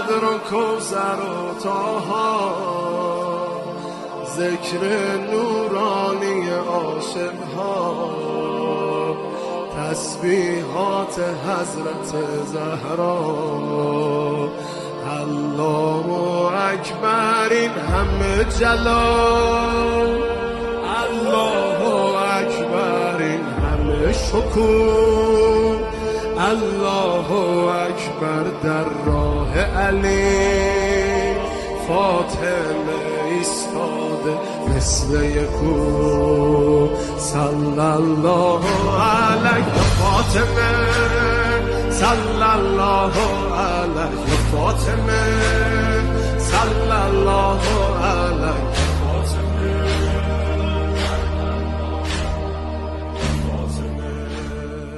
بدر و کوثر و طاها، ذکر نورانی عاشقها، تسبیحات حضرت زهرا. الله اکبر این همه جلال، الله اکبر این همه شکوه، الله اکبر در راه علی، فاطمه ایستاده مثل یکو. صلی الله علیه فاطمه، صلی الله علیه فاطمه، صلی الله علیه